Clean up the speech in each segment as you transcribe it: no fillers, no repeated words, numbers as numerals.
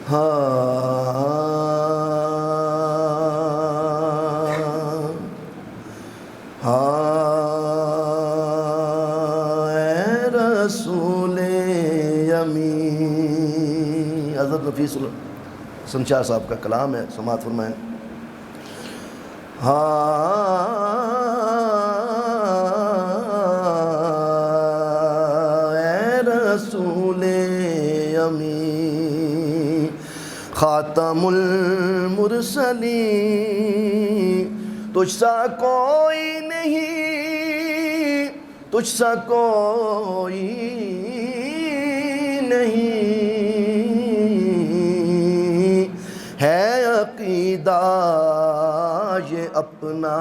اے رسول یمین. حضرت نفیس سنچار صاحب کا کلام ہے، سماعت فرمائیں. اے رسول یمین خاتم المرسلین، تجھ سا کوئی نہیں، تجھ سا کوئی نہیں، ہے عقیدہ یہ اپنا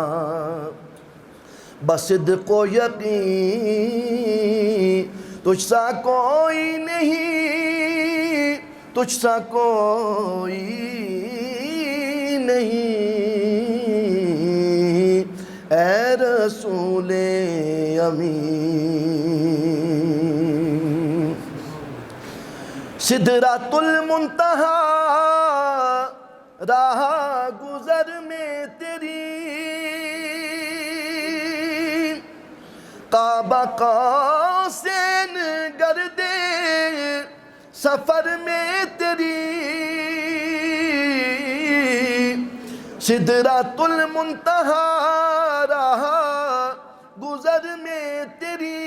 بصدق و یقین، تجھ سا کوئی نہیں، تجھ سا کوئی نہیں، اے رسول امین. سدرۃ المنتہا راہ گزر میں تیری، کعبہ قوسین گرد سفر میں تیری، سدرۃ المنتہا راہ گزر میں تیری،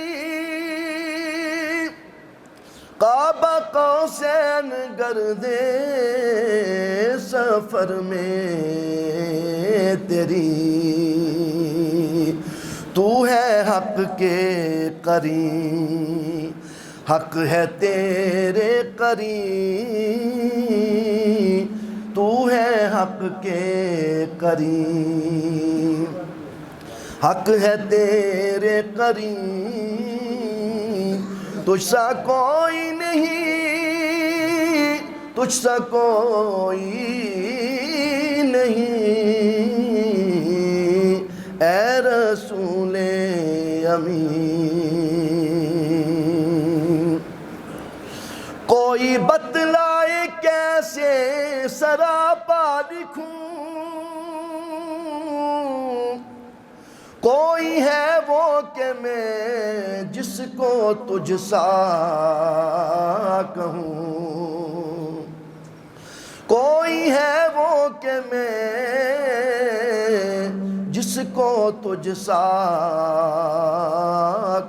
کعبہ قوسین گرد سفر میں تیری، تو ہے حق کے قریب، حق ہے تیرے قریب، تو ہے حق کے قریب، حق ہے تیرے قریب، تجھ سا کوئی نہیں، تجھ سا کوئی نہیں، اے رسول امین. کوئی بتلائے کیسے سراپا لکھوں، کوئی ہے وہ کہ میں جس کو تجھ سا کہوں، کوئی ہے وہ کہ میں جس کو تجھ سا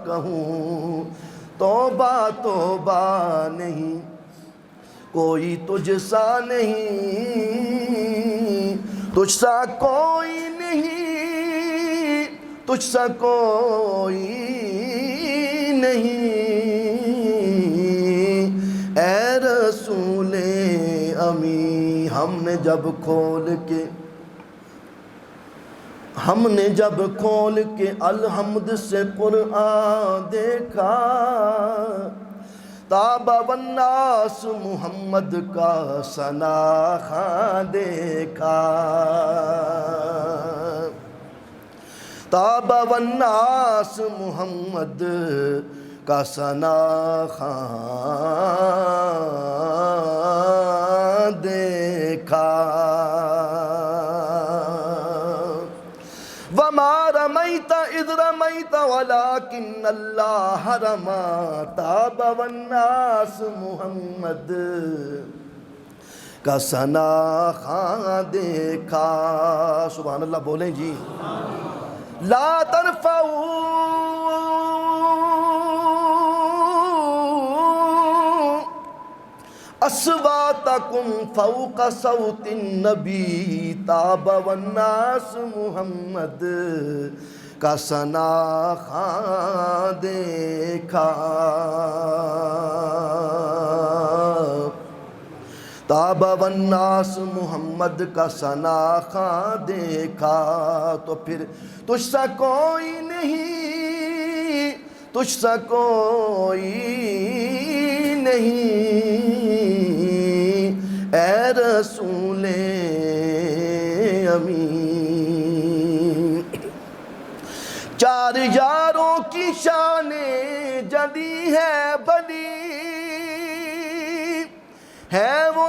کہوں. توبہ توبہ نہیں، کوئی تجھ سا نہیں، تجھ سا کوئی نہیں، تجھ سا کوئی نہیں، اے رسول امین. ہم نے جب کھول کے الحمد سے قرآن دیکھا، تاب والناس محمد کا ثنا خواں دیکھا، تاب والناس محمد کا ثنا خواں دیکھا. وما رمیت اذ رمیت ولکن اللہ رمی، تاب والناس محمد کا ثنا خواں دیکھا. سبحان اللہ بولیں جی. لا ترفعوا اصواتکم فوق صوت النبی، تاب والناس محمد کا ثنا خواں دیکھا، تاب والناس محمد کا ثنا خواں دیکھا. تو پھر تجھ سا کوئی نہیں، تجھ سا کوئی نہیں، اے رسول امین. چار یاروں کی شان جلی ہے بلی، ہے وہ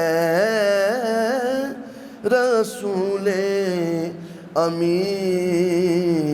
رسول امین